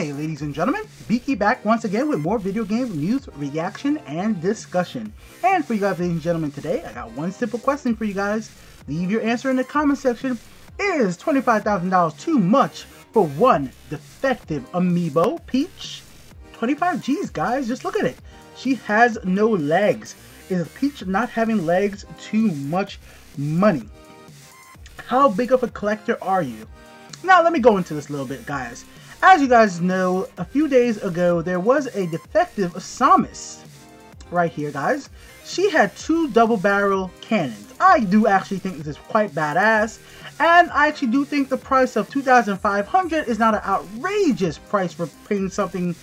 Hey ladies and gentlemen, Beaky back once again with more video game news, reaction, and discussion. And for you guys ladies and gentlemen today, I got one simple question for you guys. Leave your answer in the comment section. Is $25,000 too much for one defective amiibo Peach? 25 G's guys, just look at it. She has no legs. Is Peach not having legs too much money? How big of a collector are you? Now let me go into this a little bit guys. As you guys know, a few days ago there was a defective Samus right here guys. She had two double barrel cannons. I do actually think this is quite badass, and I actually do think the price of $2,500 is not an outrageous price for paying something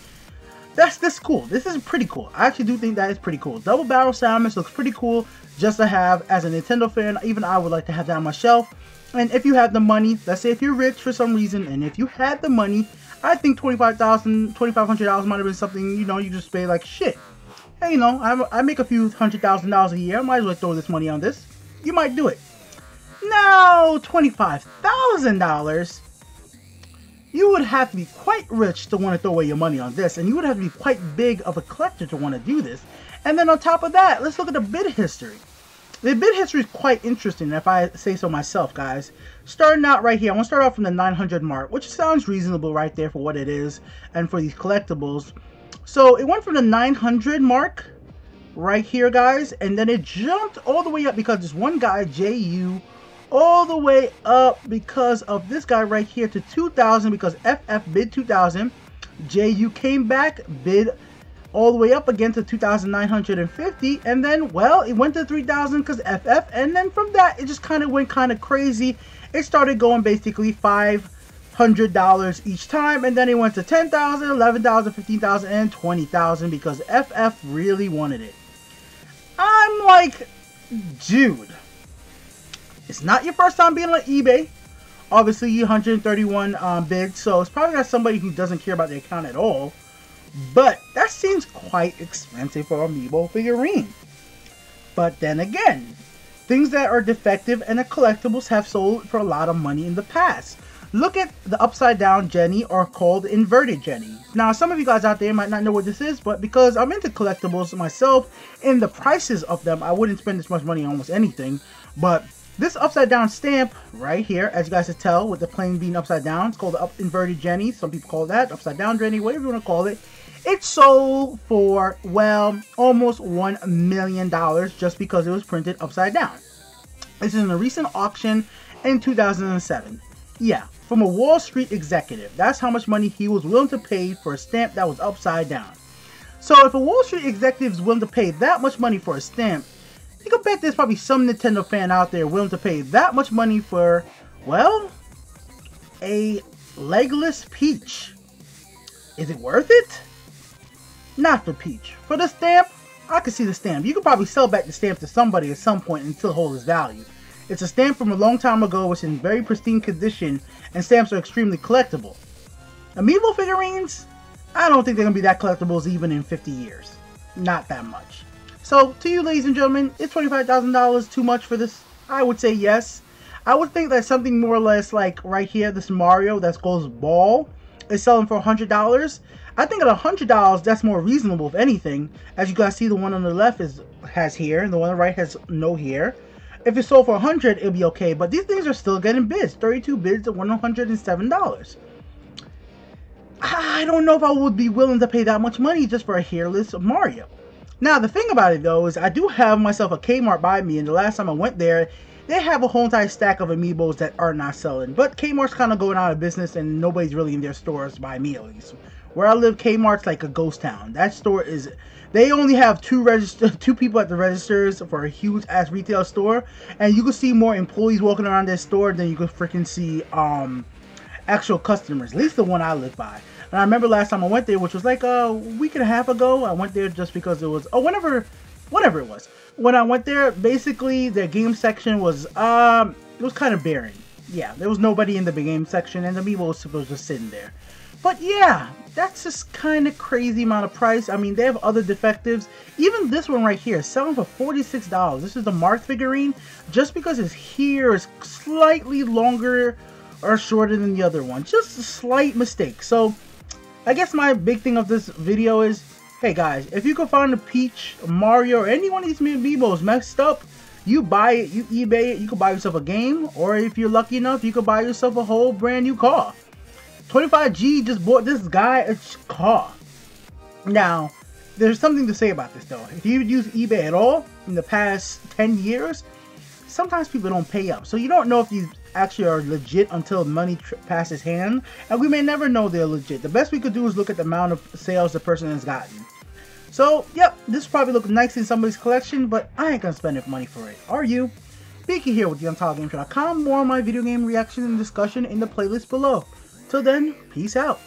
that's this cool. This is pretty cool. I actually do think that is pretty cool. Double barrel Samus looks pretty cool just to have. As a Nintendo fan, even I would like to have that on my shelf. And if you have the money, let's say if you're rich for some reason, and if you had the money, I think $2,500 might have been something, you know, you just pay like shit. Hey, you know, I make a few $100,000 a year. I might as well throw this money on this. You might do it. Now, $25,000, you would have to be quite rich to want to throw away your money on this, and you would have to be quite big of a collector to want to do this. And then on top of that, let's look at the bid history. The bid history is quite interesting, if I say so myself, guys. Starting out right here, I want to start off from the 900 mark, which sounds reasonable right there for what it is, and for these collectibles. So it went from the 900 mark right here, guys, and then it jumped all the way up because this one guy, JU, all the way up because of this guy right here to 2,000 because FF bid 2,000. JU came back, bid all the way up again to 2,950, and then, well, it went to 3,000 because FF, and then from that, it just kind of went kind of crazy. It started going basically $500 each time, and then it went to 10,000, 11,000, 15,000, and 20,000 because FF really wanted it. I'm like, dude, it's not your first time being on eBay. Obviously, 131 bids, so it's probably not somebody who doesn't care about the account at all. But that seems quite expensive for Amiibo figurine. But then again, things that are defective and the collectibles have sold for a lot of money in the past. Look at the upside down Jenny, or called inverted Jenny. Now some of you guys out there might not know what this is, but because I'm into collectibles myself, in the prices of them, I wouldn't spend this much money on almost anything. But this upside down stamp right here, as you guys can tell with the plane being upside down, it's called the inverted Jenny. Some people call that upside down Jenny, whatever you want to call it. It sold for, well, almost $1 million just because it was printed upside down. This is in a recent auction in 2007. Yeah, from a Wall Street executive. That's how much money he was willing to pay for a stamp that was upside down. So if a Wall Street executive is willing to pay that much money for a stamp, you can bet there's probably some Nintendo fan out there willing to pay that much money for, well, a Legless Peach. Is it worth it? Not for Peach. For the stamp, I can see the stamp. You could probably sell back the stamp to somebody at some point and still hold its value. It's a stamp from a long time ago, it's in very pristine condition, and stamps are extremely collectible. Amiibo figurines, I don't think they're going to be that collectibles even in 50 years. Not that much. So, to you ladies and gentlemen, is $25,000 too much for this? I would say yes. I would think that something more or less like right here, this Mario that goes ball, is selling for $100. I think at $100, that's more reasonable if anything. As you guys see, the one on the left has hair, and the one on the right has no hair. If it's sold for $100, it'll be okay. But these things are still getting bids. 32 bids at $107. I don't know if I would be willing to pay that much money just for a hairless Mario. Now, the thing about it, though, is I do have myself a Kmart by me, and the last time I went there, they have a whole entire stack of Amiibos that are not selling. But Kmart's kind of going out of business, and nobody's really in their stores, by me at least. Where I live, Kmart's like a ghost town. That store is, they only have two people at the registers for a huge ass retail store, and you can see more employees walking around this store than you could freaking see actual customers. At least the one I live by. And I remember last time I went there, which was like a week and a half ago. I went there just because it was, whatever it was. When I went there, basically their game section was it was kind of barren. Yeah, there was nobody in the game section, and the Amiibo was just sitting there. But yeah, that's just kind of crazy amount of price. I mean, they have other defectives. Even this one right here, selling for $46. This is the Marth figurine. Just because his hair is slightly longer or shorter than the other one. Just a slight mistake. So I guess my big thing of this video is, hey guys, if you can find a Peach, Mario, or any one of these amiibos messed up, you buy it, you eBay it, you can buy yourself a game, or if you're lucky enough, you can buy yourself a whole brand new car. 25G just bought this guy a car. Now, there's something to say about this though. If you use eBay at all in the past 10 years, sometimes people don't pay up. So you don't know if these actually are legit until money passes hand, and we may never know they're legit. The best we could do is look at the amount of sales the person has gotten. So, yep, this probably looks nice in somebody's collection, but I ain't gonna spend enough money for it. Are you? Beaky here with the Untitledgameshow.com. More of my video game reaction and discussion in the playlist below. Till then, peace out.